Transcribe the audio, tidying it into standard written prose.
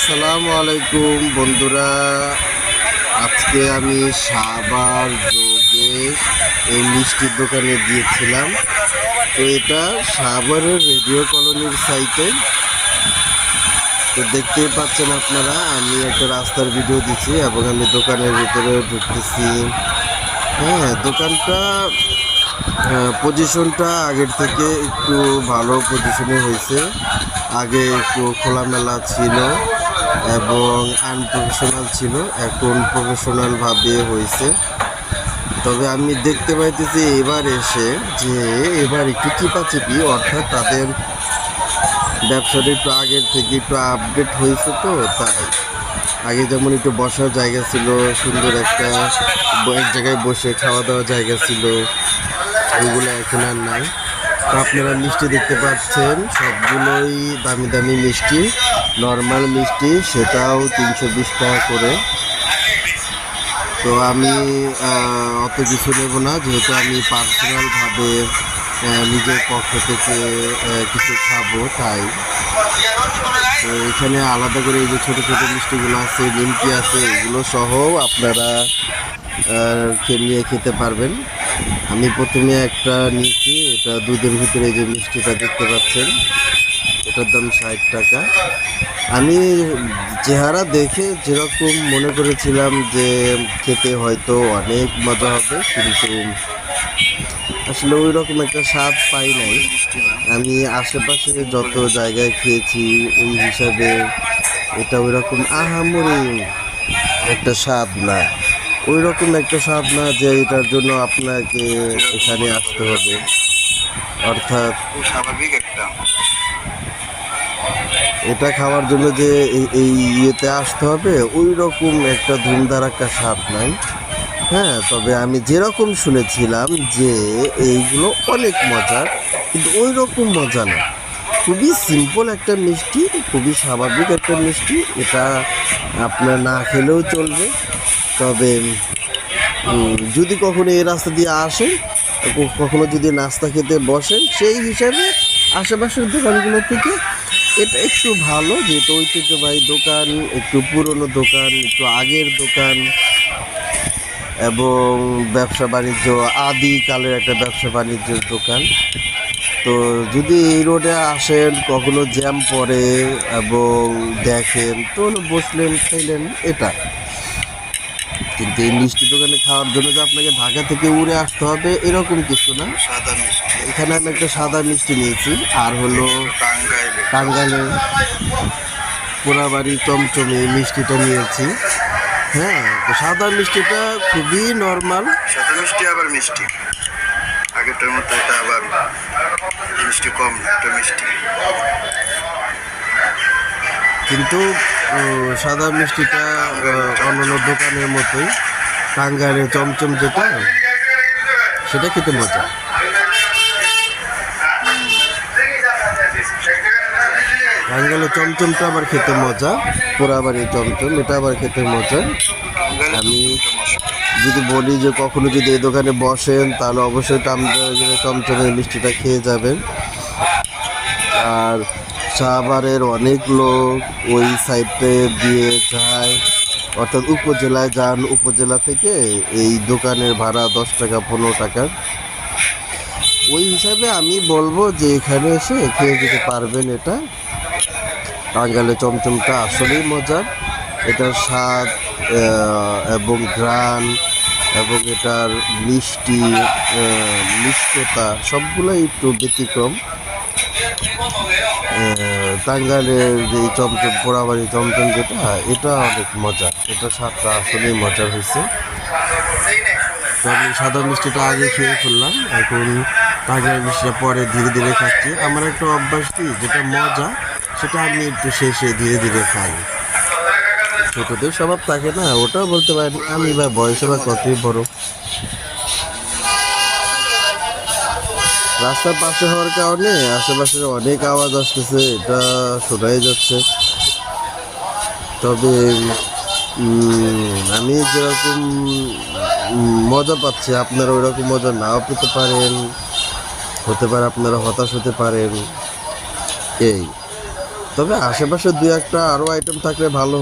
আসসালামু আলাইকুম বন্ধুরা, আজকে আমি সাভার যোগেশ এই মিষ্টির দোকানে গিয়েছিলাম। তো এটা সাভারের রেডিও কলোনির সাইটে। তো দেখতেই পাচ্ছেন আপনারা, আমি একটা রাস্তার ভিডিও দিচ্ছি এবং আমি দোকানের ভিতরে ঢুকতেছি। হ্যাঁ, দোকানটা পজিশনটা আগের থেকে একটু ভালো পজিশনে হয়েছে। আগে একটু খোলামেলা ছিল এবং আনপ্রফেশনাল ছিল, এখন প্রফেশনালভাবে হয়েছে। তবে আমি দেখতে পাইতেছি এবার এসে যে এবার একটু চিপাচিপি, অর্থাৎ তাদের ব্যবসাটা একটু আগের থেকে একটু আপডেট হয়েছে। তো তাই আগে যেমন একটু বসার জায়গা ছিল, সুন্দর একটা এক জায়গায় বসে খাওয়া দাওয়ার জায়গা ছিল, ওইগুলো এখন আর নাই। তো আপনারা মিষ্টি দেখতে পাচ্ছেন, সবগুলোই দামি দামি মিষ্টি। নর্মাল মিষ্টি সেটাও 320 টাকা করে। তো আমি অত কিছু নেব না, যেহেতু আমি পার্সোনালভাবে নিজের পক্ষ থেকে কিছু খাবো, তাই। তো এখানে আলাদা করে এই যে ছোটো ছোটো মিষ্টিগুলো আছে, নিমকি আছে, এগুলো সহ আপনারা নিয়ে খেতে পারবেন। আমি প্রথমে একটা নিয়েছি, এটা দুধের ভিতরে যে মিষ্টিটা দেখতে পাচ্ছেন, এটার দাম 60 টাকা। আমি চেহারা দেখে যেরকম মনে করেছিলাম যে খেতে হয়তো অনেক মজা হবে, কিন্তু আসলে ওই রকম একটা স্বাদ পাই নাই। আমি আশেপাশে যত জায়গায় খেয়েছি ওই হিসাবে এটা ওই রকম আহামরি একটা স্বাদ না, ওই রকম একটা স্বাদ না যে এটার জন্য আপনাকে এখানে আসতে হবে। অর্থাৎ স্বাভাবিক একটা এটা খাওয়ার জন্য যে এই ইয়েতে আসতে হবে, ওই রকম একটা ধুমধারাক্কা স্বাদ নাই। হ্যাঁ, তবে আমি যেরকম শুনেছিলাম যে এইগুলো অনেক মজার, কিন্তু ওই রকম মজা না। খুবই সিম্পল একটা মিষ্টি, খুবই স্বাভাবিক একটা মিষ্টি। এটা আপনার না খেলেও চলবে। তবে যদি কখনো এই রাস্তা দিয়ে আসেন, কখনো যদি নাস্তা খেতে বসেন, সেই হিসাবে আশেপাশের দোকানগুলো থেকে এটা একটু ভালো, যেহেতু ঐতিহ্যবাহী দোকান, একটু পুরনো দোকান, একটু আগের দোকান এবং ব্যবসা বাণিজ্য আদিকালের একটা ব্যবসা বাণিজ্যের দোকান। তো যদি এই রোডে আসেন, কখনো জ্যাম পড়ে এবং দেখেন, তো বসলেন, খাইলেন এটা। কিন্তু এই মিষ্টি দোকানে খাওয়ার জন্য যে আপনাকে ঢাকা থেকে উড়ে আসতে হবে এরকম কিছু না। সাদা মিষ্টি এখানে আমি একটা সাদা মিষ্টি নিয়েছি, আর হলো টাঙ্গাইলে টাঙ্গাইলের পোড়াবাড়ি চমচমে মিষ্টিটা নিয়েছি। হ্যাঁ, তো সাদা মিষ্টিটা খুবই নর্মাল। সাদা মিষ্টি আবার মিষ্টি আগেরটার মতো, এটা আবার মিষ্টি কম, একটা মিষ্টি। কিন্তু সাদা মিষ্টিটা অন্যান্য দোকানের মতোই, টাঙ্গাইলের চমচম যেটা, সেটা খেতে মজা। টাঙ্গাইলের চমচমটা আবার খেতে মজা, পোড়াবাড়ি চমচম এটা আবার খেতে মজা। আমি যদি বলি যে কখনো যদি এই দোকানে বসেন, তাহলে অবশ্যই টাঙ্গাইলের চমচমের মিষ্টিটা খেয়ে যাবেন। আর সাভারের অনেক লোক ওই সাইডে দিয়ে যায়, অর্থাৎ উপজেলায় যান, উপজেলা থেকে এই দোকানের ভাড়া 10 টাকা 15 টাকা। ওই হিসাবে আমি বলবো যে এখানে এসে খেয়ে যেতে পারবেন। এটা টাঙ্গাইলের চমচমটা আসলেই মজার। এটার স্বাদ এবং ঘ্রাণ এবং এটার মিষ্টি মিষ্টতা সবগুলোই একটু ব্যতিক্রম। টাঙ্গাইলের যে চমচম, পোড়াবাড়ি চমচম যেটা, এটা অনেক মজা, এটা স্বাদটা আসলেই মজার হয়েছে। তো আমি সাদা মিষ্টিটা আগে খেয়ে ফেললাম, এখন টাঙ্গাইল মিষ্টিটা পরে ধীরে ধীরে খাচ্ছি। আমার একটা অভ্যাস কি, যেটা মজা সেটা আমি একটু শেষে ধীরে ধীরে খাই। ছোটদের স্বভাব থাকে না, ওটাও বলতে পারি। আমি বা বয়সে বা কতই বড়, রাস্তার পাশে হওয়ার কারণে আশেপাশে অনেক আওয়াজ আসতেছে, এটা শোনাই যাচ্ছে। তবে আমি যেরকম মজা পাচ্ছি, আপনারা ওই রকম মজা নাও পেতে পারেন, হতে পারে আপনারা হতাশ হতে পারেন। এই তবে আশেপাশে দুই একটা আরও আইটেম থাকলে ভালো